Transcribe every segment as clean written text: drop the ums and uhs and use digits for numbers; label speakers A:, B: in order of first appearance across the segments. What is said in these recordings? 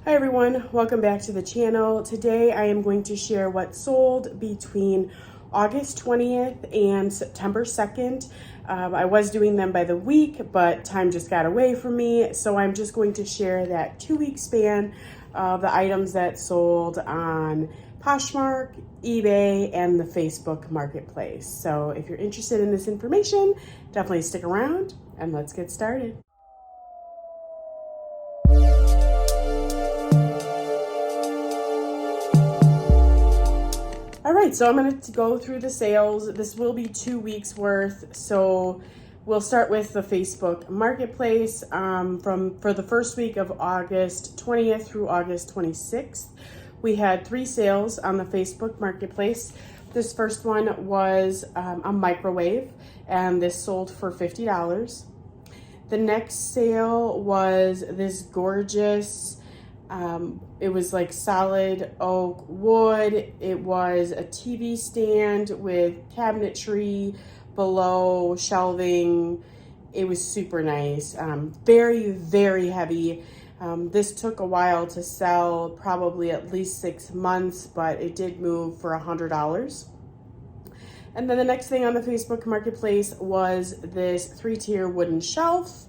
A: Hi everyone, welcome back to the channel. Today I am going to share what sold between August 20th and September 2nd. I was doing them by the week, but time just got away from me. So I'm just going to share that 2-week span of the items that sold on Poshmark, eBay, and the Facebook Marketplace. So if you're interested in this information, definitely stick around and let's get started. All right, so I'm going to go through the sales. This will be 2 weeks worth. So we'll start with the Facebook Marketplace for the first week of August 20th through August 26th. We had 3 sales on the Facebook Marketplace. This first one was a microwave, and this sold for $50. The next sale was this gorgeous it was like solid oak wood. It was a TV stand with cabinetry below, shelving. It was super nice. Very, very heavy. This took a while to sell, probably at least 6 months, but it did move for $100. And then the next thing on the Facebook Marketplace was this 3-tier wooden shelf.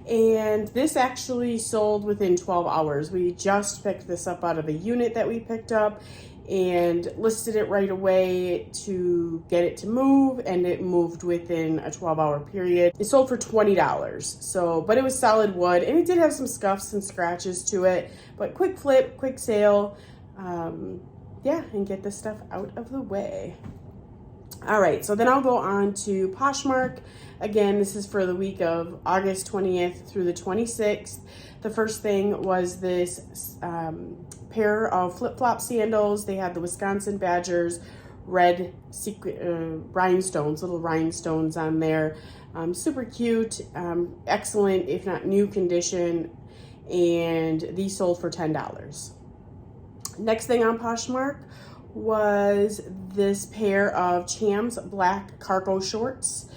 A: And this actually sold within 12 hours. We just picked this up out of a unit that we picked up and listed it right away to get it to move, and it moved within a 12-hour period. It sold for $20. But it was solid wood, and it did have some scuffs and scratches to it, but quick flip, quick sale. Yeah, and get this stuff out of the way. All right, so then I'll go on to Poshmark. Again, this is for the week of August 20th through the 26th. The first thing was this pair of flip-flop sandals. They had the Wisconsin Badgers red rhinestones, little rhinestones on there. Super cute, excellent, if not new condition. And these sold for $10. Next thing on Poshmark was this pair of Champs black cargo shorts.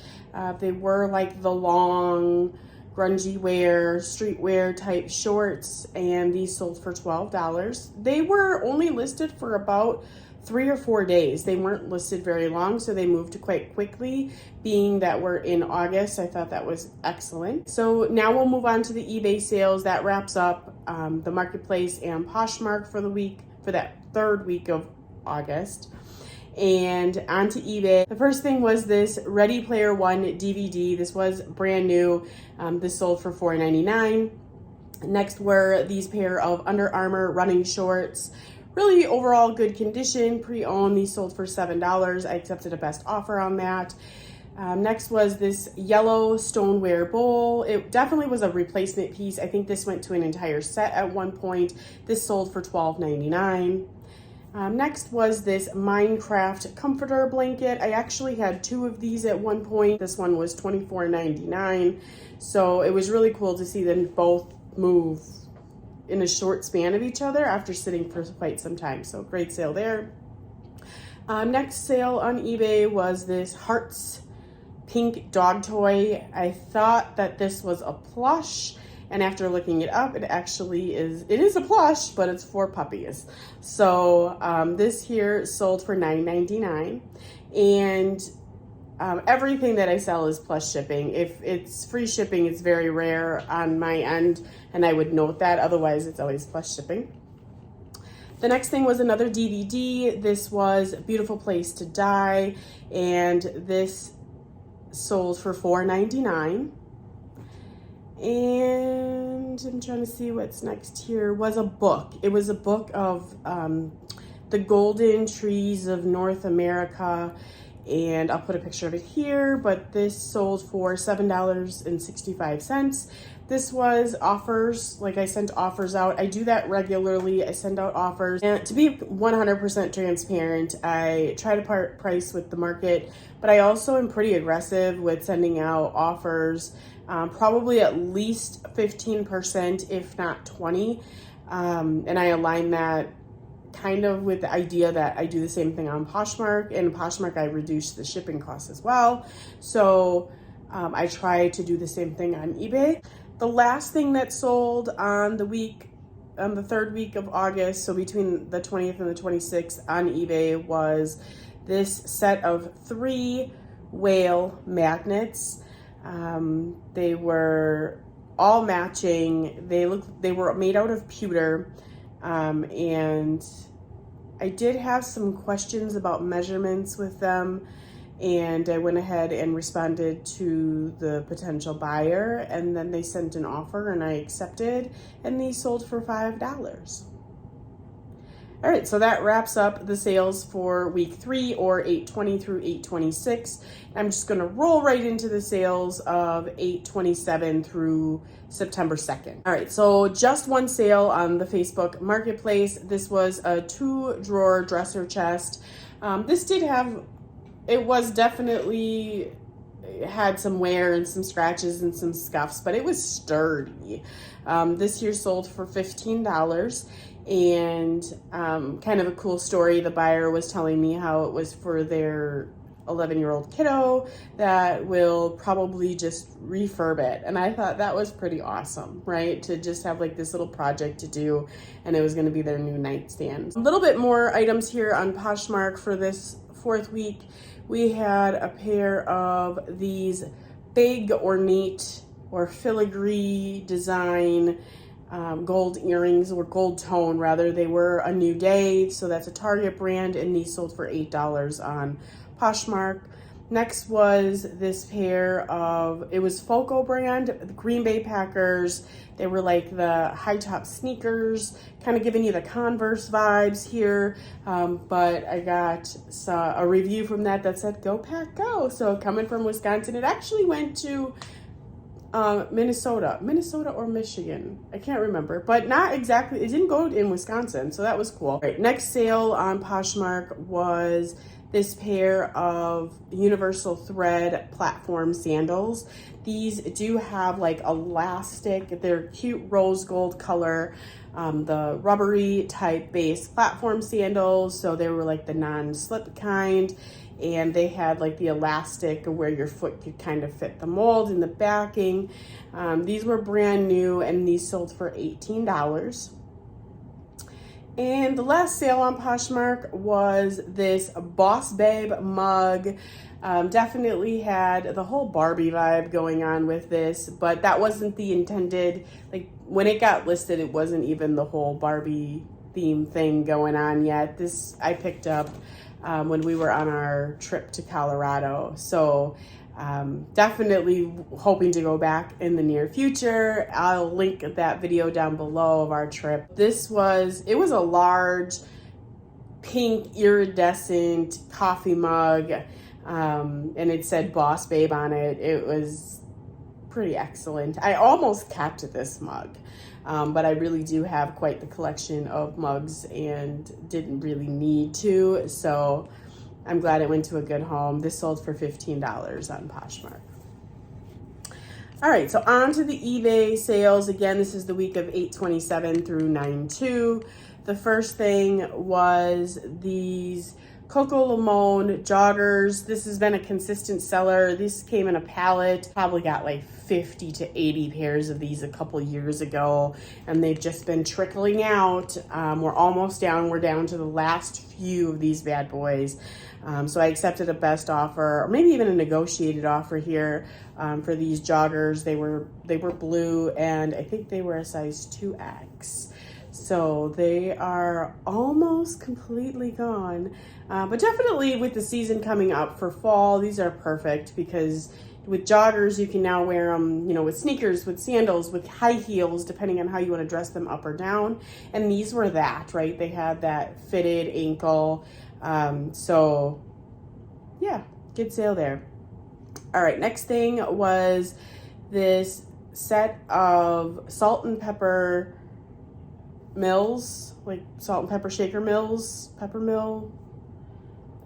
A: They were like the long grungy wear, streetwear type shorts, and these sold for $12. They were only listed for about 3 or 4 days. They weren't listed very long, so they moved quite quickly. Being that we're in August, I thought that was excellent. So now we'll move on to the eBay sales. That wraps up the Marketplace and Poshmark for the week, for that third week of August. And onto eBay. The first thing was this Ready Player One DVD. This was brand new. This sold for $4.99. Next were these pair of Under Armour running shorts. Really overall good condition, pre-owned. These sold for $7. I accepted a best offer on that. Next was this yellow stoneware bowl. It definitely was a replacement piece. I think this went to an entire set at one point. This sold for $12.99. Next was this Minecraft comforter blanket. I actually had 2 of these at one point. This one was $24.99. So it was really cool to see them both move in a short span of each other after sitting for quite some time. So great sale there. Next sale on eBay was this Hearts pink dog toy. I thought that this was a plush, and after looking it up, it is a plush, but it's for puppies. So this here sold for $9.99. And everything that I sell is plus shipping. If it's free shipping, it's very rare on my end, and I would note that. Otherwise, it's always plus shipping. The next thing was another DVD. This was Beautiful Place to Die, and this sold for $4.99. And I'm trying to see what's next here. Was a book. It was a book of the golden trees of North America, and I'll put a picture of it here, but this sold for $7.65. This was offers, like I sent offers out. I do that regularly. I send out offers. And to be 100% transparent, I try to price with the market, but I also am pretty aggressive with sending out offers, probably at least 15%, if not 20%. And I align that kind of with the idea that I do the same thing on Poshmark. And Poshmark, I reduce the shipping costs as well. So I try to do the same thing on eBay. The last thing that sold on the week the third week of August, so between the 20th and the 26th on eBay, was this set of 3 whale magnets. They were all matching. They were made out of pewter, and I did have some questions about measurements with them, and I went ahead and responded to the potential buyer, and then they sent an offer and I accepted, and these sold for $5. All right, so that wraps up the sales for week 3, or 8/20 through 8/26. I'm just gonna roll right into the sales of 8/27 through September 2nd. All right, so just one sale on the Facebook Marketplace. This was a 2-drawer dresser chest. This did have, it was definitely had some wear and some scratches and some scuffs, but it was sturdy. This here sold for $15. And kind of a cool story, the buyer was telling me how it was for their 11-year-old kiddo that will probably just refurb it. And I thought that was pretty awesome, right? To just have like this little project to do, and it was going to be their new nightstand. A little bit more items here on Poshmark for this 4th week. We had a pair of these big ornate or filigree design gold earrings, or gold tone rather. They were a New Day, so that's a Target brand, and these sold for $8 on Poshmark. Next was this pair of, it was Foco brand, the Green Bay Packers. They were like the high top sneakers, kind of giving you the Converse vibes here. But I got a review from that said, "Go Pack, go." So coming from Wisconsin, it actually went to Minnesota or Michigan. I can't remember, but not exactly. It didn't go in Wisconsin, so that was cool. All right, next sale on Poshmark was this pair of universal thread platform sandals. These do have like elastic, they're cute rose gold color, the rubbery type base platform sandals. So they were like the non-slip kind, and they had like the elastic where your foot could kind of fit the mold in the backing. These were brand new, and these sold for $18. And the last sale on Poshmark was this Boss Babe mug. Definitely had the whole Barbie vibe going on with this, but that wasn't the intended, like when it got listed, it wasn't even the whole Barbie theme thing going on yet. This I picked up when we were on our trip to Colorado. So definitely hoping to go back in the near future. I'll link that video down below of our trip. It was a large pink iridescent coffee mug, and it said Boss Babe on it. It was pretty excellent. I almost kept this mug, but I really do have quite the collection of mugs and didn't really need to, so I'm glad it went to a good home. This sold for $15 on Poshmark. All right, so on to the eBay sales. Again, this is the week of 8/27 through 9/2. The first thing was these Coco Limon joggers. This has been a consistent seller. This came in a pallet. Probably got like 50 to 80 pairs of these a couple years ago, and they've just been trickling out. We're almost down. We're down to the last few of these bad boys. So I accepted a best offer, or maybe even a negotiated offer here for these joggers. They were blue, and I think they were a size 2X. So they are almost completely gone. But definitely with the season coming up for fall, these are perfect, because with joggers, you can now wear them, with sneakers, with sandals, with high heels, depending on how you want to dress them up or down. And these were that, right? They had that fitted ankle. So yeah, good sale there. All right, next thing was this set of salt and pepper mills, like salt and pepper shaker mills, pepper mill.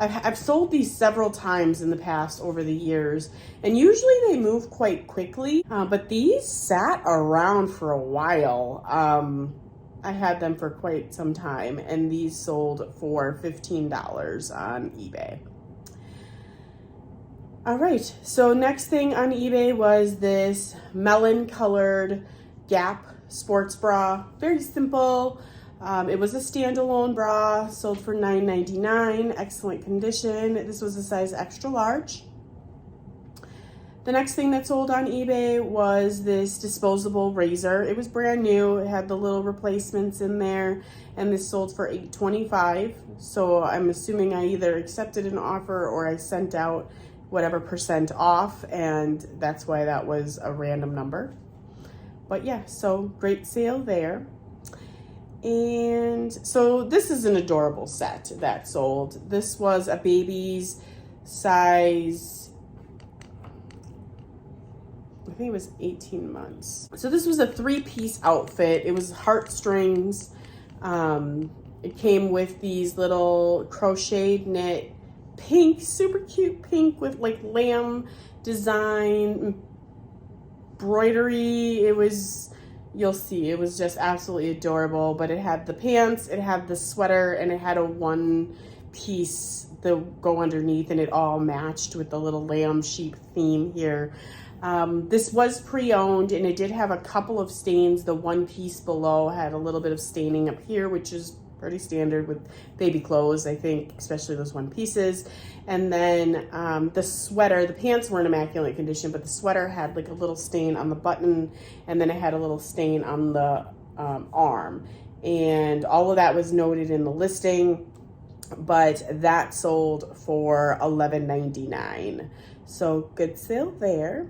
A: I've sold these several times in the past over the years, and usually they move quite quickly, but these sat around for a while. I had them for quite some time, and these sold for $15 on eBay. All right, so next thing on eBay was this melon colored Gap sports bra, very simple. It was a standalone bra, sold for $9.99, excellent condition. This was a size extra large. The next thing that sold on eBay was this disposable razor. It was brand new. It had the little replacements in there, and this sold for $8.25. So I'm assuming I either accepted an offer or I sent out whatever percent off, and that's why that was a random number. But yeah, so great sale there. And so this is an adorable set that sold. This was a baby's size, I think it was 18 months. So this was a 3-piece outfit. It was heartstrings. It came with these little crocheted knit pink, super cute pink with like lamb design, embroidery. It was, you'll see, it was just absolutely adorable. But it had the pants, it had the sweater, and it had a 1-piece that go underneath, and it all matched with the little lamb sheep theme here. This was pre-owned, and it did have a couple of stains. The 1 piece below had a little bit of staining up here, which is pretty standard with baby clothes, I think, especially those 1 pieces. And then the sweater, the pants were in immaculate condition, but the sweater had like a little stain on the button, and then it had a little stain on the arm. And all of that was noted in the listing, but that sold for $11.99. So good sale there.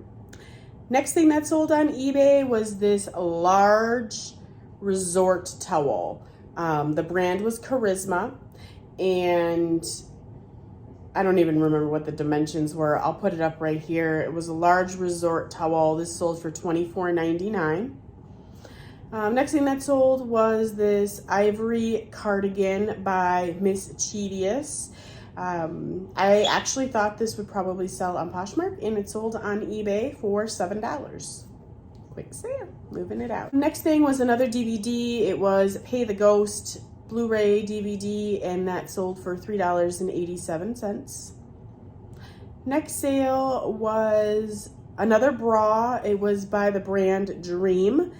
A: Next thing that sold on eBay was this large resort towel. The brand was Charisma, and I don't even remember what the dimensions were. I'll put it up right here. It was a large resort towel. This sold for $24.99. Next thing that sold was this ivory cardigan by Miss Chedius. I actually thought this would probably sell on Poshmark, and it sold on eBay for $7. Quick sale, moving it out. Next thing was another DVD. It was Pay the Ghost Blu-ray DVD, and that sold for $3.87. Next sale was another bra. It was by the brand Dream.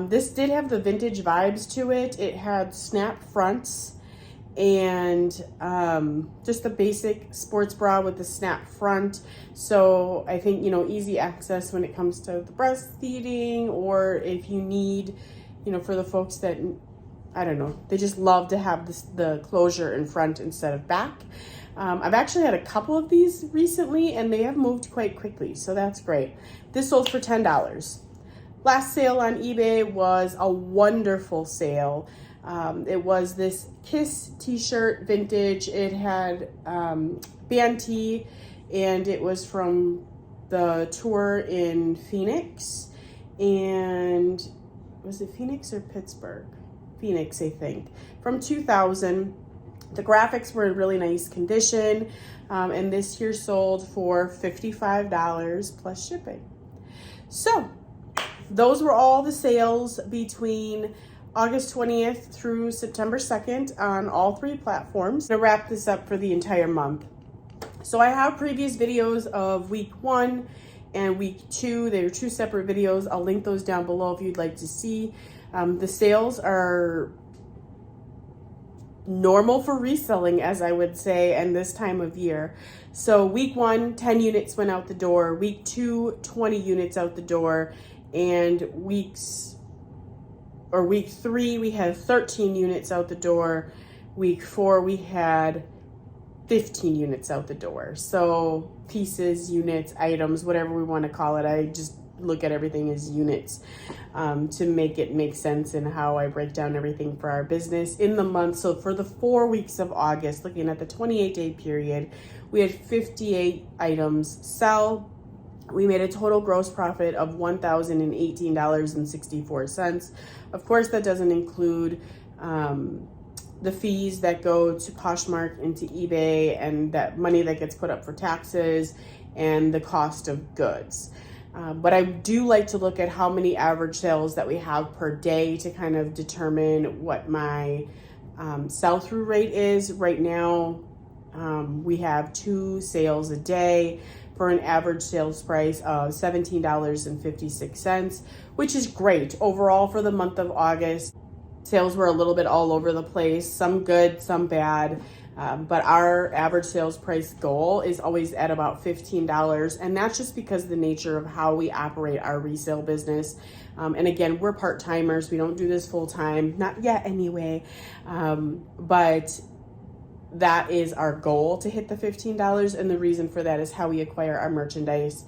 A: This did have the vintage vibes to it. It had snap fronts and just the basic sports bra with the snap front. So I think, you know, easy access when it comes to the breastfeeding, or if you need, you know, for the folks that, I don't know, they just love to have the closure in front instead of back. I've actually had a couple of these recently, and they have moved quite quickly, so that's great. This sold for $10. Last sale on eBay was a wonderful sale. It was this Kiss t-shirt, vintage. It had band tee, and it was from the tour in Phoenix. And was it Phoenix or Pittsburgh? Phoenix, I think, from 2000. The graphics were in really nice condition, and this here sold for $55 plus shipping. So those were all the sales between August 20th through September 2nd on all 3 platforms. I'm gonna wrap this up for the entire month. So I have previous videos of week 1 and week 2. They were 2 separate videos. I'll link those down below if you'd like to see. The sales are normal for reselling, as I would say, and this time of year. So week 1, 10 units went out the door. Week 2, 20 units out the door. And week 3, we had 13 units out the door. Week 4, we had 15 units out the door. So pieces, units, items, whatever we want to call it. I just look at everything as units to make it make sense in how I break down everything for our business in the month. So for the 4 weeks of August, looking at the 28-day period, we had 58 items sell. We made a total gross profit of $1,018.64. Of course, that doesn't include the fees that go to Poshmark and to eBay, and that money that gets put up for taxes and the cost of goods. But I do like to look at how many average sales that we have per day to kind of determine what my sell-through rate is. Right now, we have 2 sales a day for an average sales price of $17.56, which is great. Overall for the month of August, sales were a little bit all over the place, some good, some bad. But our average sales price goal is always at about $15. And that's just because of the nature of how we operate our resale business. And again, we're part-timers. We don't do this full-time, not yet anyway. But that is our goal, to hit the $15. And the reason for that is how we acquire our merchandise,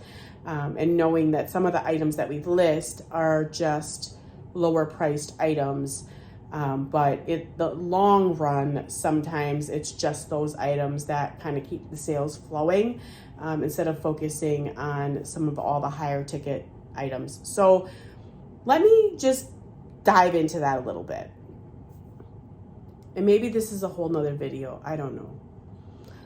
A: and knowing that some of the items that we list are just lower priced items. But the long run, sometimes it's just those items that kind of keep the sales flowing, instead of focusing on some of all the higher ticket items. So let me just dive into that a little bit. And maybe this is a whole nother video, I don't know.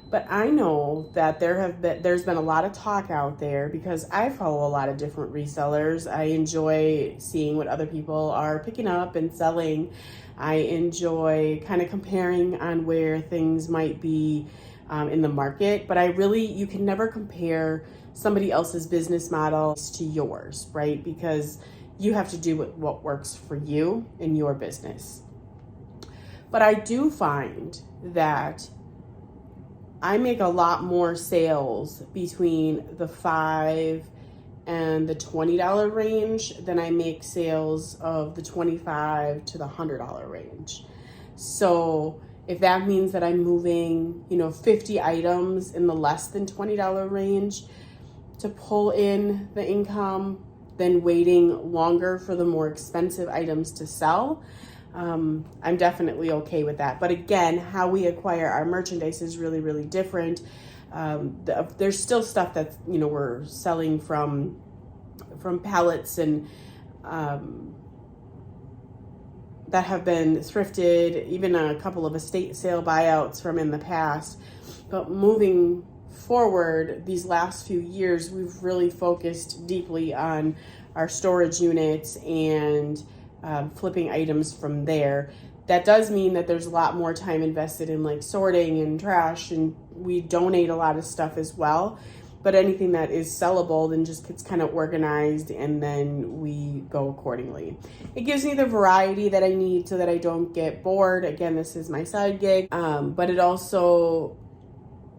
A: But I know that there's been a lot of talk out there, because I follow a lot of different resellers. I enjoy seeing what other people are picking up and selling. I enjoy kind of comparing on where things might be in the market. But you can never compare somebody else's business model to yours, right? Because you have to do what works for you in your business. But I do find that I make a lot more sales between the $5 and the $20 range than I make sales of the $25 to the $100 range. So if that means that I'm moving, 50 items in the less than $20 range to pull in the income, then waiting longer for the more expensive items to sell, I'm definitely okay with that. But again, how we acquire our merchandise is really, really different. There's still stuff that's, we're selling from pallets and that have been thrifted, even a couple of estate sale buyouts from in the past. But moving forward, these last few years, we've really focused deeply on our storage units and flipping items from there. That does mean that there's a lot more time invested in like sorting and trash, and we donate a lot of stuff as well. But anything that is sellable then just gets kind of organized, and then we go accordingly. It gives me the variety that I need so that I don't get bored. Again, this is my side gig, but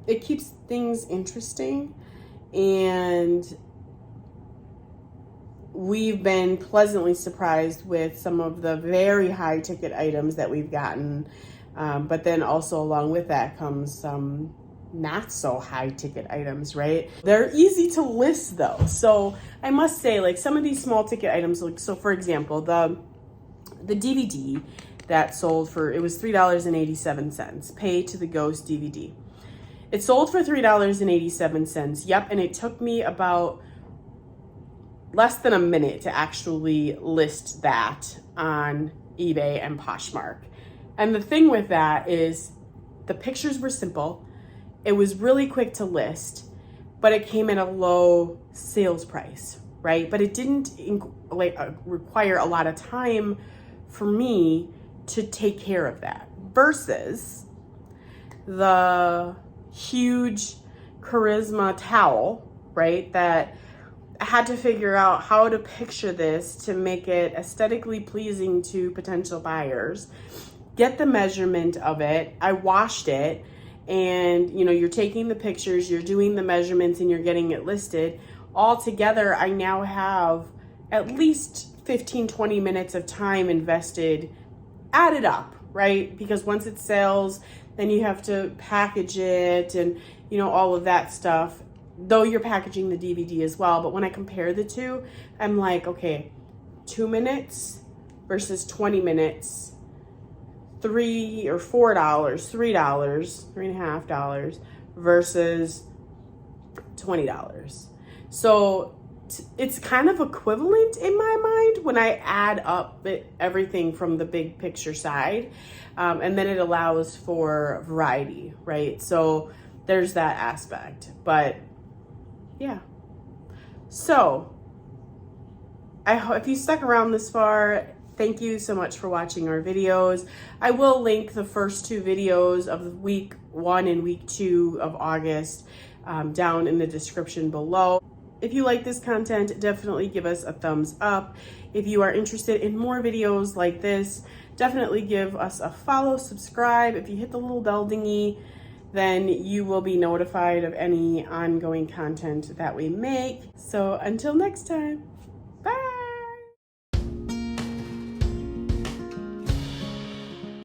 A: it keeps things interesting, and we've been pleasantly surprised with some of the very high ticket items that we've gotten. But then also along with that comes some not so high ticket items, right? They're easy to list though. So I must say, like, some of these small ticket items, like, so for example, the DVD that sold it was $3.87, Pay to the Ghost DVD. It sold for $3.87. Yep. And it took me about less than a minute to actually list that on eBay and Poshmark. And the thing with that is the pictures were simple. It was really quick to list, but it came at a low sales price, right? But it didn't require a lot of time for me to take care of that, versus the huge Charisma towel, right? That I had to figure out how to picture this to make it aesthetically pleasing to potential buyers, get the measurement of it. I washed it, and you're taking the pictures, you're doing the measurements, and you're getting it listed. All together, I now have at least 15-20 minutes of time invested, added up, right? Because once it sells, then you have to package it and all of that stuff, though you're packaging the DVD as well. But when I compare the two, I'm like, okay, 2 minutes versus 20 minutes, $3 or $4, $3.50 versus $20. So it's kind of equivalent in my mind when I add up everything from the big picture side. And then it allows for variety, right? So there's that aspect. But yeah. So I hope if you stuck around this far, thank you so much for watching our videos. I will link the first two videos of week 1 and week 2 of August down in the description below. If you like this content, definitely give us a thumbs up. If you are interested in more videos like this, definitely give us a follow, subscribe. If you hit the little bell dingy, then you will be notified of any ongoing content that we make. So until next time.